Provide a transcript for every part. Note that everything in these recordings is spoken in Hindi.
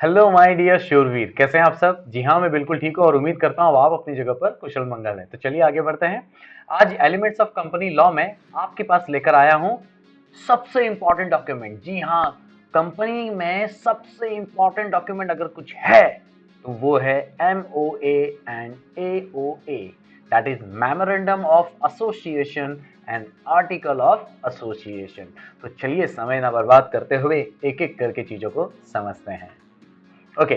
हेलो माय डियर शूरवीर, कैसे हैं आप सब। जी हाँ, मैं बिल्कुल ठीक हूँ और उम्मीद करता हूँ आप अपनी जगह पर कुशल मंगल है। तो चलिए आगे बढ़ते हैं। आज एलिमेंट्स ऑफ कंपनी लॉ में आपके पास लेकर आया हूँ सबसे इंपॉर्टेंट डॉक्यूमेंट। जी हाँ, कंपनी में सबसे इंपॉर्टेंट डॉक्यूमेंट अगर कुछ है तो वो है MOA and AOA, that is memorandum of association and article of association. तो चलिए समय ना बर्बाद करते हुए एक एक करके चीजों को समझते हैं। ओके,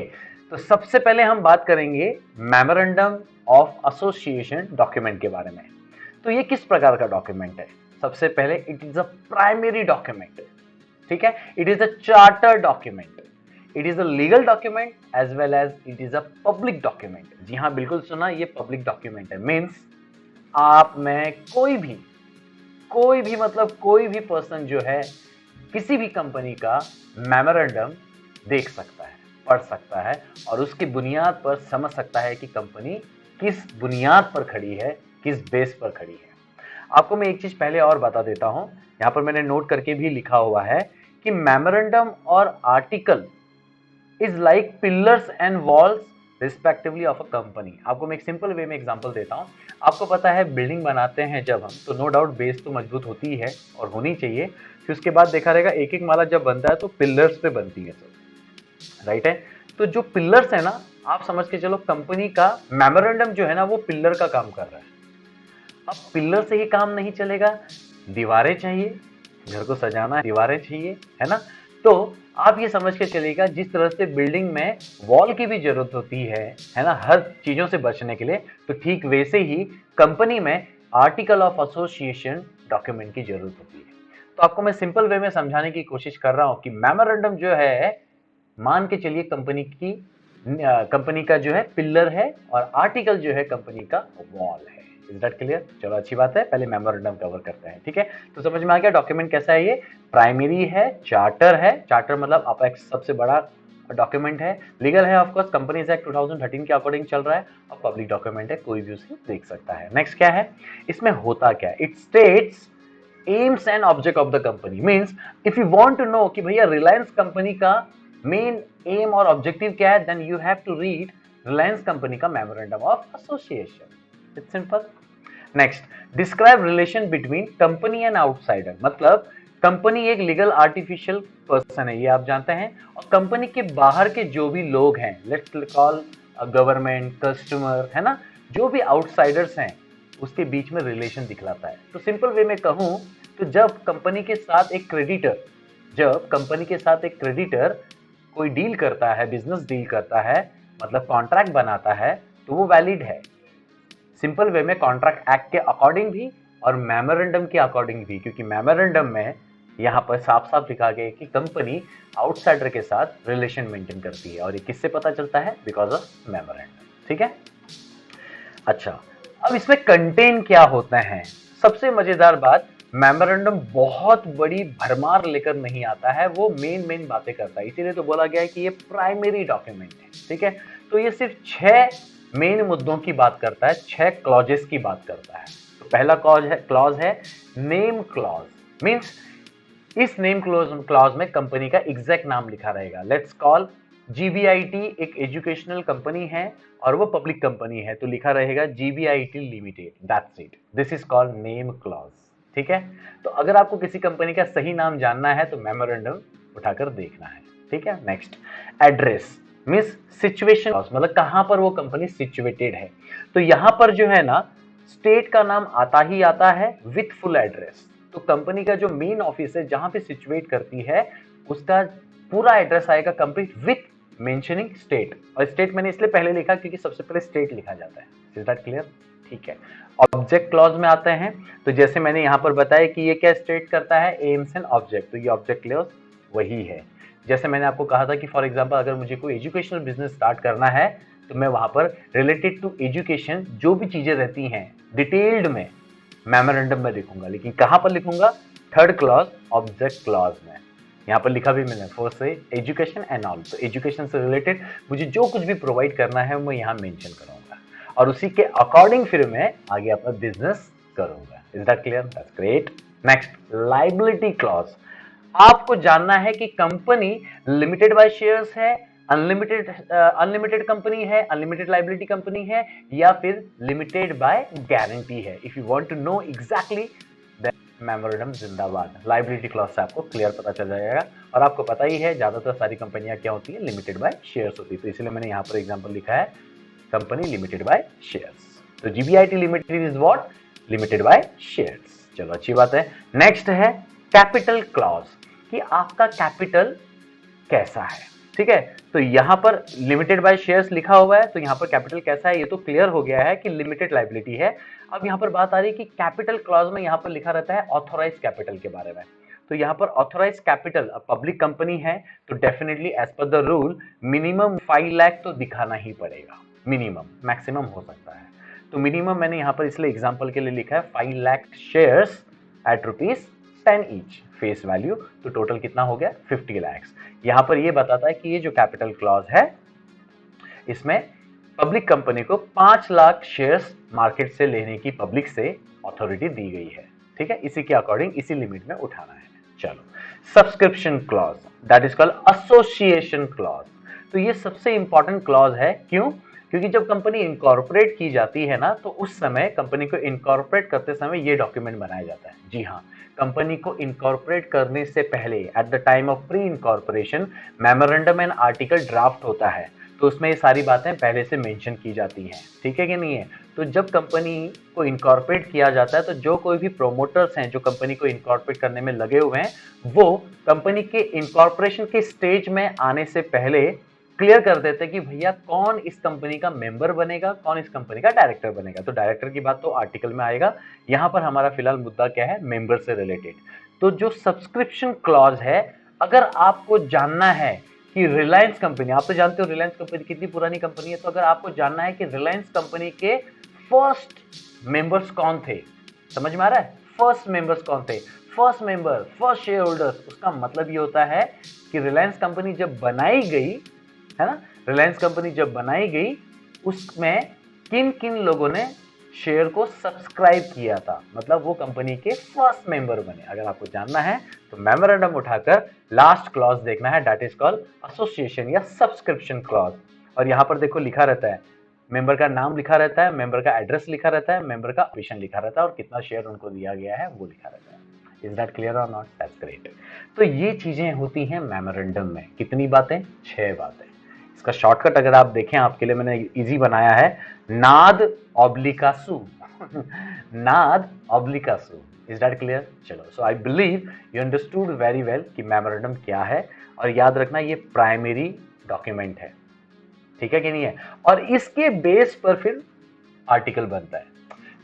तो सबसे पहले हम बात करेंगे मेमोरेंडम ऑफ एसोसिएशन डॉक्यूमेंट के बारे में। तो ये किस प्रकार का डॉक्यूमेंट है? सबसे पहले it is a primary document, ठीक है। It is a charter document, it is a legal document as well as it is a public document. जी हाँ, बिल्कुल सुना, ये पब्लिक डॉक्यूमेंट है। मीन्स आप में कोई भी मतलब कोई भी पर्सन जो है किसी भी कंपनी का मेमोरेंडम देख सकता है, पढ़ सकता है और उसकी बुनियाद पर समझ सकता है कि कंपनी किस बुनियाद पर खड़ी है, किस बेस पर खड़ी है। आपको मैं एक चीज पहले और बता देता हूं, यहां पर मैंने नोट करके भी लिखा हुआ है कि मेमोरेंडम और article is like pillars and walls respectively of a company. आपको मैं एक सिंपल वे में एग्जांपल देता हूं। आपको पता है बिल्डिंग बनाते हैं जब हम, तो नो डाउट बेस तो मजबूत होती है और होनी चाहिए। फिर उसके बाद देखा रहेगा एक एक माला जब बनता है तो पिलर्स पे बनती है सब, राइट है। तो जो पिलर्स है ना, आप समझ के चलो कंपनी का मेमोरेंडम जो है ना वो पिलर का काम कर रहा है। अब पिलर से ही काम नहीं चलेगा, दीवारें चाहिए, घर को सजाना है, दीवारें चाहिए, है ना। तो आप ये समझ के चलिएगा जिस तरह से बिल्डिंग में वॉल की भी जरूरत होती है ना, हर चीजों से बचने के लिए, तो ठीक वैसे ही कंपनी में आर्टिकल ऑफ एसोसिएशन डॉक्यूमेंट की जरूरत होती है। तो आपको मैं सिंपल वे में समझाने की कोशिश कर रहा हूं कि मेमोरेंडम जो है, मान के चलिए कंपनी का जो है पिलर है और आर्टिकल जो है कंपनी का वॉल है। Is that clear? चलो अच्छी बात है, पहले मेमोरेंडम कवर करते हैं, ठीक है। तो समझ में आ गया डॉक्यूमेंट कैसा है। ये प्राइमरी है, चार्टर है, चार्टर मतलब आपका एक सबसे बड़ा डॉक्यूमेंट है। लीगल है, ऑफ कोर्स कंपनीज एक्ट 2013 के अकॉर्डिंग चल रहा है और पब्लिक डॉक्यूमेंट है, कोई भी उसे देख सकता है। नेक्स्ट क्या है, इसमें होता क्या है? It states aims and object of the company. Means if you want to know कि भैया रिलायंस कंपनी का मेन एम और ऑब्जेक्टिव क्या है, then you have to read Reliance company का memorandum of association. It's simple. Next, describe relation between company and outsider. मतलब कंपनी एक लीगल आर्टिफिशियल पर्सन है, ये आप जानते हैं, और कंपनी के बाहर के जो भी लोग हैं, लेट्स कॉल गवर्नमेंट, कस्टमर, है ना, जो भी आउटसाइडर्स हैं उसके बीच में रिलेशन दिखलाता है। तो सिंपल वे में कहूं तो जब कंपनी के साथ एक क्रेडिटर कोई डील करता है, बिजनेस डील करता है, मतलब कॉन्ट्रैक्ट बनाता है, तो वो वैलिड है। सिंपल वे में कॉन्ट्रैक्ट एक्ट के अकॉर्डिंग भी और मेमोरेंडम के अकॉर्डिंग भी, क्योंकि मेमोरेंडम में यहां पर साफ साफ लिखा गया है कि कंपनी आउटसाइडर के साथ रिलेशन मेंटेन करती है, और ये किससे पता चलता है? बिकॉज ऑफ मेमोरेंडम, ठीक है। अच्छा, अब इसमें कंटेन क्या होते हैं? सबसे मजेदार बात, मेमोरेंडम बहुत बड़ी भरमार लेकर नहीं आता है, वो मेन बातें करता है, इसीलिए तो बोला गया है कि ये प्राइमरी डॉक्यूमेंट है, ठीक है। तो ये सिर्फ 6 मेन मुद्दों की बात करता है, 6 क्लॉजेस की बात करता है। तो पहला क्लॉज है नेम क्लॉज। मींस इस नेम क्लॉज में कंपनी का एग्जैक्ट नाम लिखा रहेगा। लेट्स कॉल GBIT एक एजुकेशनल कंपनी है और वो पब्लिक कंपनी है, तो लिखा रहेगा GBIT limited, that's it. This is called name clause, ठीक है। तो अगर आपको किसी कंपनी का सही नाम जानना है तो मेमोरेंडम उठाकर देखना है, ठीक है। नेक्स्ट, एड्रेस मींस सिचुएशन, मतलब कहां पर वो कंपनी सिचुएटेड है। तो यहां पर जो है ना, स्टेट का नाम आता ही आता है विथ फुल एड्रेस। तो कंपनी का जो मेन ऑफिस है जहां पे सिचुएट करती है, उसका पूरा एड्रेस आएगा कंप्लीट विथ मेंशनिंग स्टेट। और स्टेट मैंने इसलिए पहले लिखा क्योंकि सबसे पहले स्टेट लिखा जाता है। Is that clear? ठीक है। ऑब्जेक्ट क्लॉज में आते हैं, तो जैसे मैंने यहां पर बताया कि ये क्या स्टेट करता है, एम्स एंड ऑब्जेक्ट, तो ये ऑब्जेक्ट क्लॉज वही है। जैसे मैंने आपको कहा था कि फॉर एग्जांपल अगर मुझे कोई एजुकेशनल बिजनेस स्टार्ट करना है, तो मैं वहां पर रिलेटेड टू एजुकेशन जो भी चीजें रहती हैं डिटेल्ड में मेमोरेंडम में लिखूंगा, लेकिन कहां पर लिखूंगा? थर्ड क्लॉज, ऑब्जेक्ट क्लॉज में। यहाँ पर लिखा भी मैंने फर्स्ट से एजुकेशन एंड ऑल, तो एजुकेशन से रिलेटेड मुझे जो कुछ भी प्रोवाइड करना है मैं यहाँ मेंशन करूंगा और उसी के अकॉर्डिंग फिर मैं आगे अपना बिजनेस करूंगा। Is that clear? That's great. Next, liability clause. आपको जानना है कि कंपनी लिमिटेड बाय शेयर्स है, अनलिमिटेड कंपनी है, अनलिमिटेड लाइबिलिटी कंपनी है, या फिर लिमिटेड बाय गारंटी है? If you want to know exactly, memorandum जिंदाबाद। लाइबिलिटी क्लॉज से आपको क्लियर पता चल जाएगा। और आपको पता ही है ज्यादातर सारी कंपनियां क्या होती है, लिमिटेड बाय शेयर्स होती है। तो इसलिए मैंने यहाँ पर एग्जांपल लिखा है कंपनी लिमिटेड बाय शेयर्स। तो GBIT limited is what? Limited by shares. चलो अच्छी बात है। नेक्स्ट है कैपिटल क्लॉज, कि आपका कैपिटल कैसा है। ठीक है, तो यहां पर लिमिटेड बाय शेयर्स लिखा हुआ है, तो यहां पर कैपिटल कैसा है ये तो क्लियर हो गया है कि लिमिटेड लाइबिलिटी है। अब यहां पर बात आ रही है कि कैपिटल क्लॉज में यहां पर लिखा रहता है ऑथोराइज कैपिटल के बारे में। तो यहां पर ऑथोराइज कैपिटल, पब्लिक कंपनी है तो definitely as per the rule minimum 5 lakh तो दिखाना ही पड़ेगा। मिनिमम, मैक्सिमम हो सकता है, तो मिनिमम मैंने यहां पर इसलिए एग्जांपल के लिए लिखा है 5 lakh shares at ₹10 each face value. तो टोटल कितना हो गया? 50 लाख। यहां पर ये बताता है कि ये जो कैपिटल क्लॉज है इसमें पब्लिक कंपनी को 5 लाख शेयर्स मार्केट से लेने की पब्लिक से अथॉरिटी दी गई है। ठीक है, इसी के अकॉर्डिंग इसी लिमिट में उठाना है। चलो, subscription clause, that is called association clause. तो ये सबसे इंपॉर्टेंट क्लॉज है। क्यों? क्योंकि जब कंपनी इनकॉर्पोरेट की जाती है ना, तो उस समय कंपनी को इनकॉर्पोरेट करते समय ये डॉक्यूमेंट बनाया जाता है। जी हाँ, कंपनी को इनकॉर्पोरेट करने से पहले at the time of pre incorporation memorandum and article draft होता है, तो उसमें ये सारी बातें पहले से मेंशन की जाती हैं। ठीक है कि नहीं है? तो जब कंपनी को इनकॉर्पोरेट किया जाता है तो जो कोई भी प्रोमोटर्स हैं जो कंपनी को इनकॉर्पोरेट करने में लगे हुए हैं, वो कंपनी के इनकॉर्पोरेशन के स्टेज में आने से पहले क्लियर कर देते हैं कि भैया कौन इस कंपनी का मेंबर बनेगा, कौन इस कंपनी का डायरेक्टर बनेगा। तो डायरेक्टर की बात तो आर्टिकल में आएगा, यहां पर हमारा फिलहाल मुद्दा क्या है? मेंबर से रिलेटेड। तो जो सब्सक्रिप्शन क्लॉज है, अगर आपको जानना है कि रिलायंस कंपनी, आप तो जानते हो रिलायंस कंपनी कितनी पुरानी कंपनी है, तो अगर आपको जानना है कि रिलायंस कंपनी के फर्स्ट मेंबर्स कौन थे, समझ में आ रहा है? फर्स्ट मेंबर्स कौन थे? First member, first share holders, उसका मतलब ये होता है कि रिलायंस कंपनी जब बनाई गई है ना, रिलायंस कंपनी जब बनाई गई उसमें किन किन लोगों ने शेयर को सब्सक्राइब किया था, मतलब वो कंपनी के फर्स्ट मेंबर बने। अगर आपको जानना है तो मेमोरेंडम उठाकर लास्ट क्लॉज देखना है, दैट इज कॉल्ड एसोसिएशन या सब्सक्रिप्शन क्लॉज। और यहां पर देखो लिखा रहता है, मेंबर का नाम लिखा रहता है, मेंबर का एड्रेस लिखा रहता है, मेंबर का ऑप्शन लिखा रहता है और कितना शेयर उनको दिया गया है वो लिखा रहता है। इज दैट क्लियर और नॉट? That's great. तो ये चीजें होती हैं मेमोरेंडम में। कितनी बातें? 6 बातें। इसका शॉर्टकट अगर आप देखें, आपके लिए मैंने इजी बनाया है, नाद ऑब्लिकासु। नाद ऑब्लिकासु। Is that clear? चलो, so I believe you understood very well कि मेमोरेंडम क्या है। और याद रखना ये प्राइमरी डॉक्यूमेंट है, ठीक है कि नहीं है? और इसके बेस पर फिर आर्टिकल बनता है।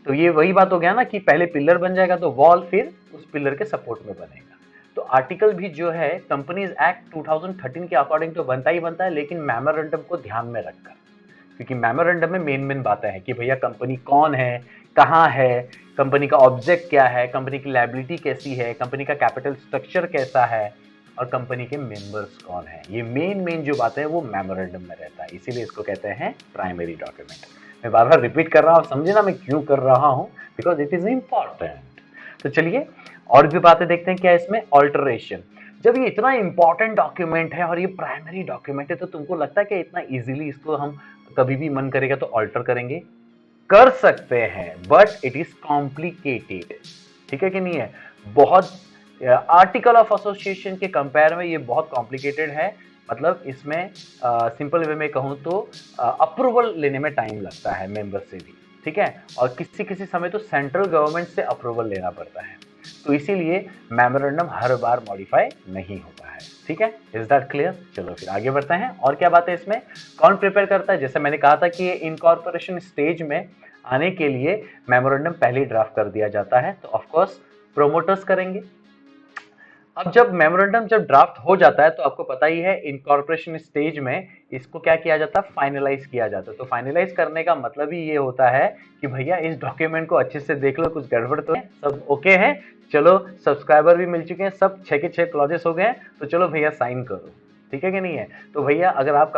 तो ये वही बात हो गया ना कि पहले पिलर बन जाएगा तो वॉल फिर उस पिलर के सपोर्ट में बनेगा। तो आर्टिकल भी जो है कंपनीज एक्ट 2013 के अकॉर्डिंग तो बनता ही बनता है, लेकिन मेमोरेंडम को ध्यान में रखकर, क्योंकि मेमोरेंडम में मेन बातें हैं कि भैया कंपनी कौन है, कहाँ है, कंपनी का ऑब्जेक्ट क्या है, कंपनी की लायबिलिटी कैसी है, कंपनी का कैपिटल स्ट्रक्चर कैसा है और कंपनी के मेंबर्स कौन है। ये मेन जो बातें हैं वो मेमोरेंडम में रहता है, इसीलिए इसको कहते हैं प्राइमरी डॉक्यूमेंट। मैं बार बार रिपीट कर रहा हूँ, समझे ना मैं क्यों कर रहा हूँ, बिकॉज इट इज इंपॉर्टेंट। तो चलिए और भी बातें देखते हैं क्या इसमें। ऑल्टरेशन, जब ये इतना इंपॉर्टेंट डॉक्यूमेंट है और ये प्राइमरी डॉक्यूमेंट है, तो तुमको लगता है कि इतना इजीली इसको हम कभी भी मन करेगा तो ऑल्टर करेंगे? कर सकते हैं, बट इट इज कॉम्प्लिकेटेड। ठीक है कि नहीं है? बहुत आर्टिकल ऑफ एसोसिएशन के कंपेयर में ये बहुत कॉम्प्लिकेटेड है। मतलब इसमें सिंपल वे में कहूँ तो अप्रूवल लेने में टाइम लगता है मेंबर से भी, ठीक है? और किसी समय तो सेंट्रल गवर्नमेंट से अप्रूवल लेना पड़ता है। तो इसीलिए मेमोरेंडम हर बार मॉडिफाई नहीं होता है, ठीक है? Is that clear? चलो फिर आगे बढ़ते हैं। और क्या बात है इसमें? कौन प्रिपेयर करता है? जैसे मैंने कहा था कि इनकॉर्पोरेशन स्टेज में आने के लिए मेमोरेंडम पहले ड्राफ्ट कर दिया जाता है, तो ऑफकोर्स प्रोमोटर्स करेंगे। अब जब मेमोरेंडम जब ड्राफ्ट हो जाता है तो आपको पता ही है इनकॉर्पोरेशन स्टेज में इसको क्या किया जाता है? फाइनलाइज किया जाता है। तो फाइनलाइज करने का मतलब ही ये होता है कि भैया इस डॉक्यूमेंट को अच्छे से देख लो, कुछ गड़बड़ तो है, सब ओके है, चलो सब्सक्राइबर भी मिल चुके हैं, सब 6 के 6 क्लॉजेस हो गए हैं, तो चलो भैया साइन करो, ठीक है कि नहीं है? तो भैया अगर आप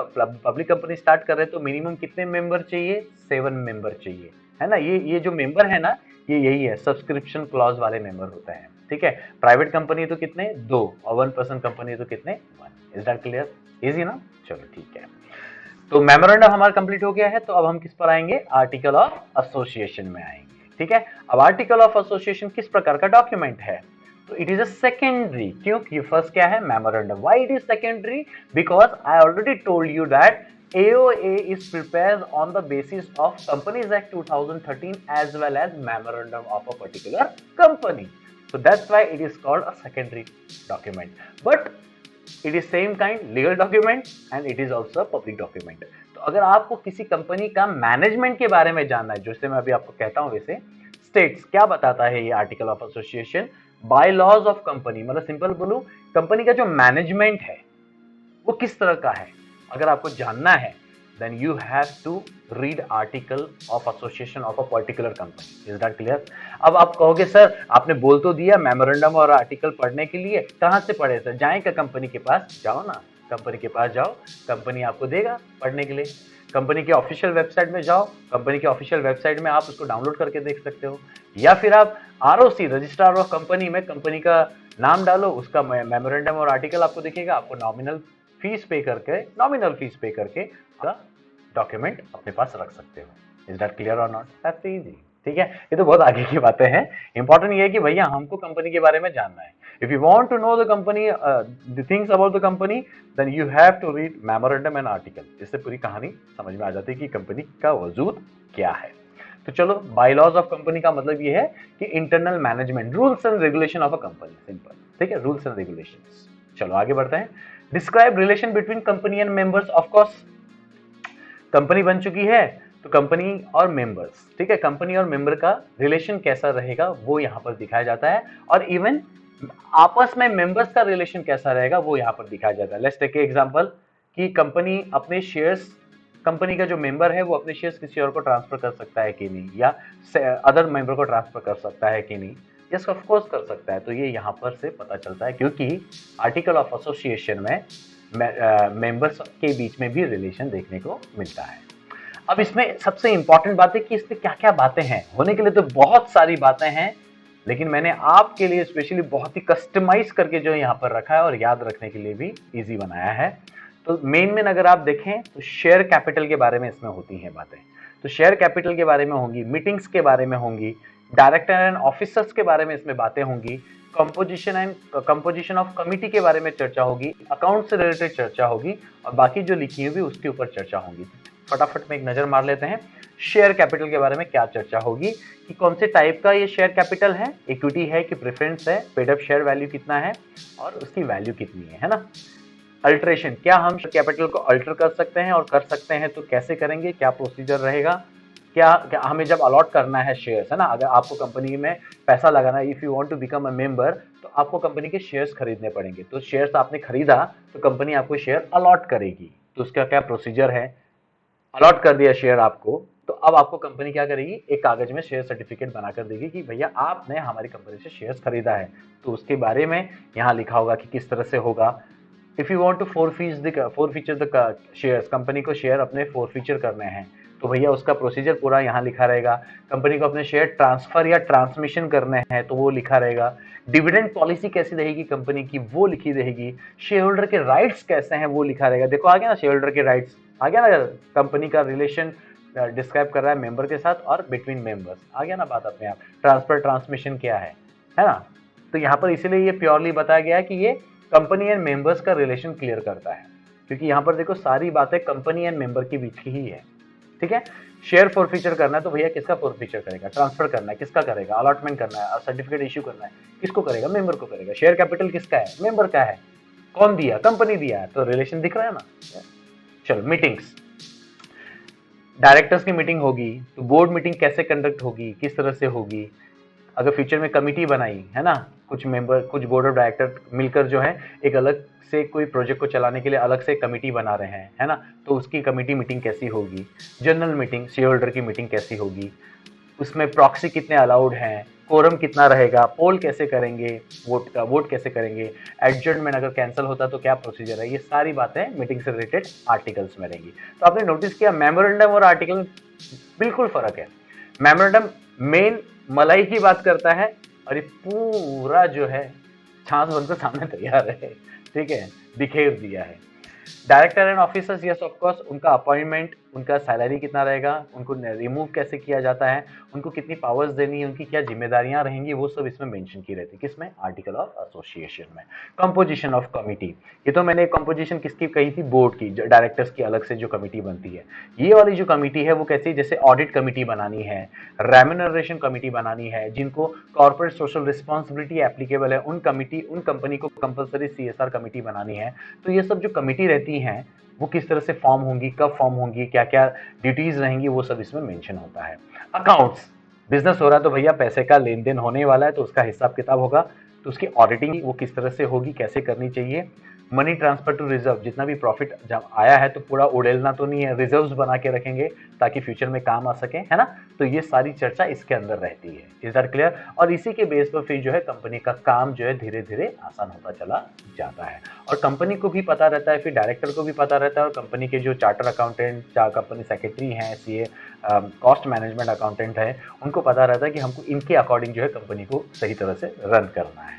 पब्लिक कंपनी स्टार्ट कर रहे हैं तो मिनिमम कितने मेंबर चाहिए? 7 मेंबर चाहिए, है ना? ये जो मेंबर है ना, ये यही है, सब्सक्रिप्शन क्लॉज वाले मेंबर होते हैं, ठीक है? प्राइवेट कंपनी तो कितने? 2, और 1 पर्सन कंपनी तो कितने? 1। Is that clear? इजी ना, चलो ठीक है। तो मेमोरेंडम हमारा कंप्लीट हो गया है, तो अब हम किस पर आएंगे, आर्टिकल ऑफ एसोसिएशन में आएंगे, ठीक है। अब आर्टिकल ऑफ एसोसिएशन किस प्रकार का डॉक्यूमेंट है, तो इट इज अ सेकेंडरी, क्योंकि फर्स्ट क्या है, memorandum. Why it is secondary, because I already told you that AOA is prepared on the basis of Companies Act 2013 as well as memorandum of a particular company. So that's why it is called a secondary document. But it is same kind legal document and it is also a public document. तो अगर आपको किसी कंपनी का मैनेजमेंट के बारे में जानना है, जैसे मैं अभी आपको कहता हूं, वैसे स्टेट्स क्या बताता है ये article of association, by laws of company, मतलब सिंपल बोलूं, कंपनी का जो मैनेजमेंट है वो किस तरह का है, अगर आपको जानना है, then you have to read article of association of a particular company. Is that clear? अब आप कहोगे सर आपने बोल तो दिया मेमोरेंडम और आर्टिकल पढ़ने के लिए, कहाँ से पढ़े सर, जाएं क्या कंपनी के पास, जाओ ना, कंपनी के पास जाओ, कंपनी आपको देगा पढ़ने के लिए। कंपनी के ऑफिशियल वेबसाइट में जाओ, कंपनी के ऑफिशियल वेबसाइट में आप उसको डाउनलोड करके देख सकते हो, या फिर आप ROC रजिस्ट्रार ऑफ कंपनी में कंपनी का नाम डालो, उसका मेमोरेंडम और आर्टिकल आपको दिखेगा, आपको नॉमिनल फीस पे करके डॉक्यूमेंट अपने पास रख सकते हो। इज दैट क्लियर और नॉट, दैट्स इजी, ठीक है। ये तो बहुत आगे की बातें हैं, इंपॉर्टेंट ये है कि भैया हमको कंपनी के बारे में जानना है। If you want to know the company, the things about the company, then you have to read memorandum and article. इससे पूरी कहानी समझ में आ जाती है कि कंपनी का वजूद क्या है। तो चलो, बायलॉज ऑफ कंपनी का मतलब ये है कि internal management, rules and regulation of a company, simple, ठीक है, रूल्स एंड रेगुलेशंस। चलो आगे बढ़ते हैं। Describe relation between company and members. Of course company बन चुकी है तो कंपनी और मेंबर्स, ठीक है, कंपनी और मेंबर का रिलेशन कैसा रहेगा वो यहाँ पर दिखाया जाता है, और इवन आपस में मेंबर्स का रिलेशन कैसा रहेगा वो यहाँ पर दिखाया जाता है। लेट्स टेक एग्जांपल कि कंपनी अपने शेयर्स, कंपनी का जो मेंबर है वो अपने शेयर्स किसी और को ट्रांसफर कर सकता है कि नहीं, या अदर मेंबर को ट्रांसफर कर सकता है कि नहीं। यस ऑफ कोर्स कर सकता है। तो ये यहाँ पर से पता चलता है, क्योंकि आर्टिकल ऑफ एसोसिएशन में मेंबर्स के बीच में भी रिलेशन देखने को मिलता है। अब इसमें सबसे इंपॉर्टेंट बात है कि इसमें क्या क्या बातें हैं, होने के लिए तो बहुत सारी बातें हैं, लेकिन मैंने आपके लिए स्पेशली बहुत ही कस्टमाइज करके जो यहाँ पर रखा है और याद रखने के लिए भी इजी बनाया है। तो मेन अगर आप देखें तो शेयर कैपिटल के बारे में इसमें होती हैं बातें। तो शेयर कैपिटल के बारे में होंगी, मीटिंग्स के बारे में होंगी, डायरेक्टर एंड ऑफिसर्स के बारे में इसमें बातें होंगी, कंपोजिशन ऑफ कमिटी के बारे में चर्चा होगी, अकाउंट से रिलेटेड चर्चा होगी, और बाकी जो लिखी हुई उसके ऊपर चर्चा होगी। फटाफट में एक नजर मार लेते हैं शेयर कैपिटल के बारे में क्या चर्चा होगी, कि कौन से टाइप का ये शेयर कैपिटल है, इक्विटी है कि प्रेफरेंस है, पेड अप शेयर वैल्यू कितना है और उसकी वैल्यू कितनी है ना। अल्टरेशन, क्या हम कैपिटल को अल्टर कर सकते हैं, और कर सकते हैं तो कैसे करेंगे, क्या प्रोसीजर रहेगा, क्या हमें जब अलॉट करना है शेयर्स, है ना, अगर आपको कंपनी में पैसा लगाना है, if you want to become a member, तो आपको कंपनी के शेयर्स खरीदने पड़ेंगे। तो शेयर्स आपने खरीदा तो कंपनी आपको शेयर अलॉट करेगी, तो उसका क्या प्रोसीजर है। अलॉट कर दिया शेयर आपको, तो अब आपको कंपनी क्या करेगी, एक कागज में शेयर सर्टिफिकेट बनाकर देगी कि भैया आपने हमारी कंपनी से शेयर्स खरीदा है। तो उसके बारे में यहाँ लिखा होगा कि किस तरह से होगा। If you want to forfeiture the shares, company को शेयर अपने फोरफीचर करने हैं, तो भैया उसका प्रोसीजर पूरा यहाँ लिखा रहेगा। कंपनी को अपने शेयर ट्रांसफर या ट्रांसमिशन करने हैं तो वो लिखा रहेगा। डिविडेंड पॉलिसी कैसी रहेगी कंपनी की, वो लिखी रहेगी। शेयर होल्डर के राइट्स कैसे हैं वो लिखा रहेगा। देखो आ गया ना शेयर होल्डर के राइट्स, आ गया ना, कंपनी का रिलेशन डिस्क्राइब कर रहा है मेंबर के साथ और बिटवीन मेंबर्स, आ गया ना बात अपने आप। ट्रांसफर ट्रांसमिशन क्या है ना। तो यहाँ पर इसीलिए ये प्योरली बताया गया है कि ये कंपनी एंड मेंबर्स का रिलेशन क्लियर करता है, क्योंकि यहाँ पर देखो सारी बातें कंपनी एंड मेंबर के बीच की ही है, ठीक है। शेयर फॉरफीचर करना है तो भैया किसका फॉरफीचर करेगा, ट्रांसफर करना है किसका करेगा, अलॉटमेंट करना है, सर्टिफिकेट इश्यू करना है किसको करेगा, मेंबर को करेगा। शेयर कैपिटल किसका है, मेंबर का है। कौन दिया, कंपनी दिया है, तो रिलेशन दिख रहा है ना। चलो मीटिंग्स, डायरेक्टर्स की मीटिंग होगी तो बोर्ड मीटिंग कैसे कंडक्ट होगी, किस तरह से होगी। अगर फ्यूचर में कमिटी बनाई है ना, कुछ मेंबर, कुछ बोर्ड ऑफ डायरेक्टर मिलकर जो है एक अलग से कोई प्रोजेक्ट को चलाने के लिए अलग से कमिटी बना रहे हैं, है ना, तो उसकी कमिटी मीटिंग कैसी होगी। जनरल मीटिंग, शेयर होल्डर की मीटिंग कैसी होगी, उसमें प्रॉक्सी कितने अलाउड हैं, कोरम कितना रहेगा, पोल कैसे करेंगे, वोट कैसे करेंगे, एडजर्नमेंट अगर कैंसिल होता तो क्या प्रोसीजर है, ये सारी बातें मीटिंग से रिलेटेड आर्टिकल्स में रहेंगी। तो आपने नोटिस किया मेमोरेंडम और आर्टिकल में बिल्कुल फर्क है। मेमोरेंडम मेन मलाई की बात करता है और ये पूरा जो है छाछ बनकर सामने तैयार है, ठीक है, बिखेर दिया है। Director and officers, yes of course, उनका अपॉइंटमेंट, उनका सैलरी कितना रहेगा, उनको रिमूव कैसे किया जाता है, उनको कितनी पावर्स देनी है, उनकी क्या जिम्मेदारियां रहेंगी, वो सब इसमें मेंशन की रहती है। किसमें? आर्टिकल ऑफ एसोसिएशन में। कंपोजिशन ऑफ कमिटी, ये तो मैंने कंपोजिशन किसकी कही थी? बोर्ड की, डायरेक्टर्स की अलग से जो कमिटी बनती है। ये वाली जो कमिटी है वो कैसी? जैसे ऑडिट कमिटी बनानी है, रेम्यूनरेशन कमिटी बनानी है, जिनको कॉर्पोरेट सोशल रिस्पॉन्सिबिलिटी एप्लीकेबल है, उन कंपनी को कंपलसरी सीएसआर कमिटी बनानी है। तो ये सब जो कमिटी रहती हैं वो किस तरह से फॉर्म होंगी, कब फॉर्म होंगी, क्या क्या ड्यूटीज रहेंगी, वो सब इसमें मेंशन होता है। अकाउंट्स, बिजनेस हो रहा है तो भैया पैसे का लेन देन होने वाला है, तो उसका हिसाब किताब होगा, तो उसकी ऑडिटिंग वो किस तरह से होगी, कैसे करनी चाहिए। मनी ट्रांसफर टू रिजर्व, जितना भी प्रॉफिट जब आया है तो पूरा उड़ेलना तो नहीं है, रिजर्व्स बना के रखेंगे ताकि फ्यूचर में काम आ सके, है ना। तो ये सारी चर्चा इसके अंदर रहती है। Is that clear? और इसी के बेस पर फिर जो है कंपनी का काम जो है धीरे धीरे आसान होता चला जाता है, और कंपनी को भी पता रहता है, फिर डायरेक्टर को भी पता रहता है, और कंपनी के जो चार्टर अकाउंटेंट, कंपनी सेक्रेटरी हैं, सीए, कॉस्ट मैनेजमेंट अकाउंटेंट है, उनको पता रहता है कि हमको इनके अकॉर्डिंग जो है कंपनी को सही तरह से रन करना है।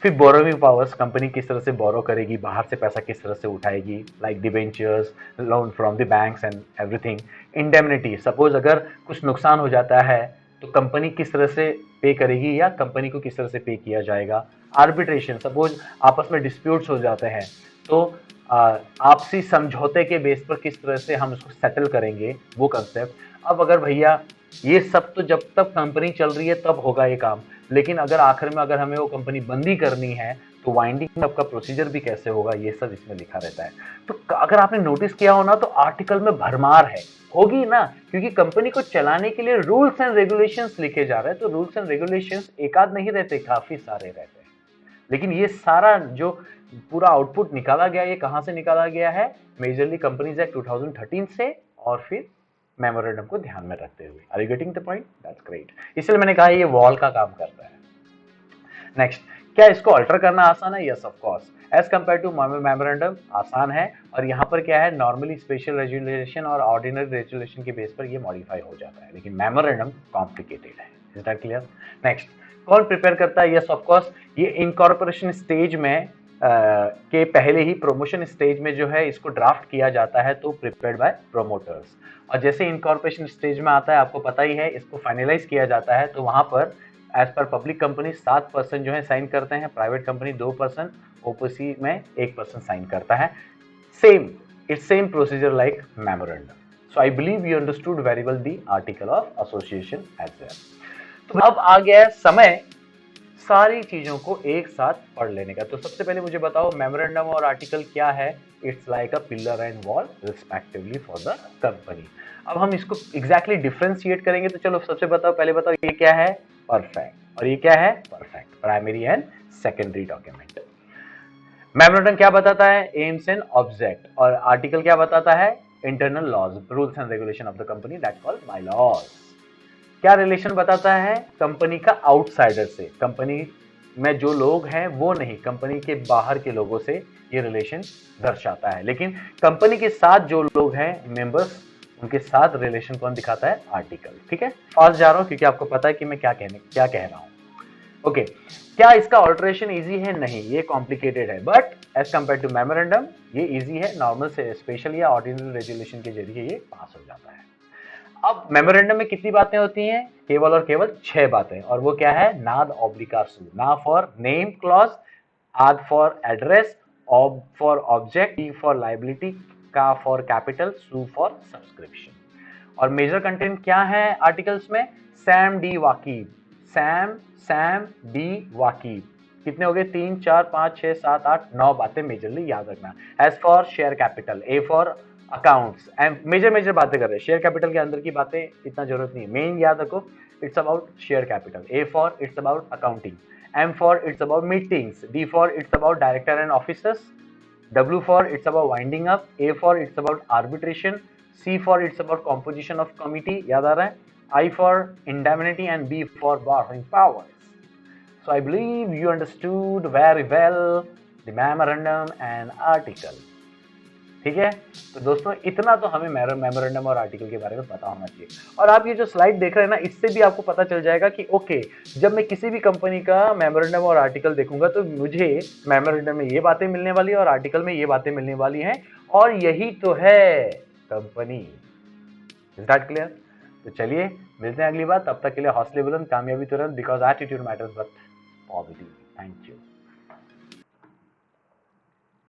फिर बोरोइंग पावर्स, कंपनी किस तरह से बोरो करेगी, बाहर से पैसा किस तरह से उठाएगी, like debentures, loan from the banks and everything. Indemnity, suppose अगर कुछ नुकसान हो जाता है तो कंपनी किस तरह से पे करेगी, या कंपनी को किस तरह से पे किया जाएगा। आर्बिट्रेशन, सपोज आपस में डिस्प्यूट्स हो जाते हैं तो आपसी समझौते के बेस पर किस तरह से हम उसको सेटल करेंगे, वो कंसेप्ट। अब अगर भैया ये सब तो जब तक कंपनी चल रही है तब होगा ये काम, लेकिन अगर आखिर में अगर हमें वो कंपनी बंदी करनी है तो वाइंडिंग अप का प्रोसीजर भी कैसे होगा, ये सब इसमें लिखा रहता है। तो अगर आपने नोटिस किया हो ना तो आर्टिकल में भरमार है, होगी ना, क्योंकि कंपनी को चलाने के लिए रूल्स एंड रेगुलेशंस लिखे जा रहे हैं। तो रूल्स एंड रेगुलेशंस एक आध नहीं रहते, काफी सारे रहते हैं। लेकिन ये सारा जो पूरा आउटपुट निकाला गया, ये कहां से निकाला गया है? मेजरली कंपनीज एक्ट 2013 से, और फिर मेमोरेंडम को ध्यान में रखते हुए। Are you getting the point? That's great. इसलिए मैंने कहा ये वॉल का काम करता है। नेक्स्ट, क्या इसको अल्टर करना आसान है? Yes of course, as compare to memorandum आसान है, और यहाँ पर क्या है, नॉर्मली स्पेशल रेजुलेशन और ऑर्डिनरी रेजुलेशन के बेस पर ये मॉडिफाई हो जाता है, लेकिन मेमोरेंडम कॉम्प्लिकेटेड है। Is that clear? नेक्स्ट, कौन प्रिपेयर करता है? यस ऑफ कोर्स, ये इनकॉर्पोरेशन स्टेज में के पहले ही प्रोमोशन स्टेज में जो है इसको ड्राफ्ट किया जाता है, तो प्रिपेयर्ड बाय प्रोमोटर्स। और जैसे इनकॉर्पोरेशन स्टेज में आता है, आपको पता ही है, इसको फाइनलाइज किया जाता है, तो वहां पर एज पर पब्लिक कंपनी 7% जो है साइन करते हैं, प्राइवेट कंपनी 2%, ओपीसी में 1% साइन करता है। Same, it's same procedure like memorandum. So I believe you understood very well the article of association as well. तो अब आ गया समय सारी चीजों को एक साथ पढ़ लेने का। तो सबसे पहले मुझे बताओ मेमोरेंडम और आर्टिकल क्या है? It's like a pillar and wall respectively for the company. अब हम इसको एग्जैक्टली डिफरेंशिएट करेंगे, तो चलो सबसे पहले बताओ ये क्या है? परफेक्ट। और ये क्या है? Perfect, primary and secondary document. Memorandum क्या बताता है? Aims and object. और आर्टिकल क्या बताता है? Internal laws, rules and regulation of the company, that's called by laws. क्या रिलेशन बताता है? कंपनी का आउटसाइडर से, कंपनी में जो लोग हैं वो नहीं, कंपनी के बाहर के लोगों से ये रिलेशन दर्शाता है। लेकिन कंपनी के साथ जो लोग हैं मेंबर्स, उनके साथ रिलेशन कौन दिखाता है? आर्टिकल। ठीक है, फास्ट जा रहा हूं क्योंकि आपको पता है कि मैं क्या कह रहा हूं। ओके, क्या इसका ऑल्टरेशन इजी है? नहीं, ये कॉम्प्लिकेटेड है, but as compare to memorandum ये इजी है, नॉर्मल से स्पेशल या ऑर्डिनरी रेजुलेशन के जरिए ये पास हो जाता है। अब मेमोरेंडम में कितनी बातें होती हैं? केवल और केवल 6 बातें, और वो क्या है? नाद ऑब्लिका सू। ना फॉर नेम क्लॉज, आद फॉर एड्रेस, ऑब फॉर ऑब्जेक्ट, टी फॉर लाइबिलिटी, का फॉर कैपिटल, सू फॉर सब्सक्रिप्शन। और मेजर कंटेंट क्या है आर्टिकल्स में? सैम डी वाकीब, सैम डी वाकीब। कितने हो गए? 3 4 5 6 7 8 9 बातें मेजरली याद रखना। As for share capital, A for accounts, and major बातें कर रहे हैं। शेयर कैपिटल के अंदर की बातें इतना जरूरत नहीं है, मेन याद रखो, it's about share capital. A for it's about accounting, M for it's about meetings, D for it's about director and officers, W for it's about winding up, A for it's about arbitration, C for it's about composition of committee, याद आ रहा है, I for indemnity, and B for borrowing powers. So I believe you understood very well the memorandum and article. ठीक है। तो दोस्तों इतना तो हमें मेमोरेंडम और आर्टिकल के बारे में पता होना चाहिए। और आप ये जो स्लाइड देख रहे हैं ना, इससे भी आपको पता चल जाएगा कि ओके, जब मैं किसी भी कंपनी का मेमोरेंडम और आर्टिकल देखूंगा तो मुझे मेमोरेंडम में ये बातें मिलने वाली है और आर्टिकल में ये बातें मिलने वाली हैं, और यही तो है कंपनी। Is that clear? तो चलिए मिलते हैं अगली बार, तब तक के लिए हौसले बुलंद, कामयाबी तुरंत, because attitude matters but positive. Thank you.